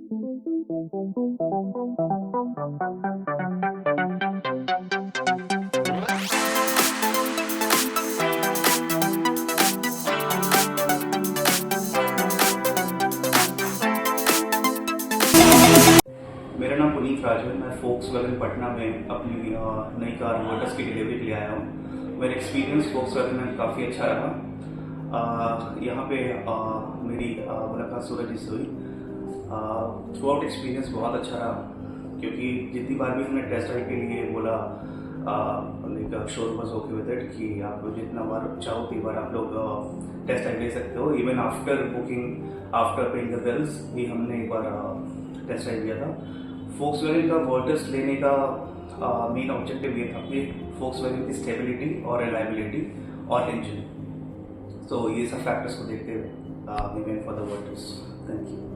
मेरा नाम पुनीत राज है। मैं फोक्सवैगन पटना में अपनी नई कार वर्टस की डिलीवरी के लिए आया हूँ। मेरा एक्सपीरियंस फोक्सवैगन में काफ़ी अच्छा रहा। यहाँ पे मेरी मुलाकात सूरज जी से हुई। थ्रू आउट एक्सपीरियंस बहुत अच्छा रहा, क्योंकि जितनी बार भी हमने टेस्ट ड्राइव के लिए बोला like showroom was okay with it कि आप जितना बार चाहो उतनी बार आप लोग टेस्ट ड्राइव ले सकते हो। Even after booking, after paying the bills भी हमने एक बार टेस्ट ड्राइव लिया था। फोक्सवैगन का वर्टस लेने का मेन ऑब्जेक्टिव ये था कि फोक्सवैगन की स्टेबिलिटी और रिलायबिलिटी और इंजन, तो ये सब फैक्टर्स को देखते हुए we went for the virtues. Thank you.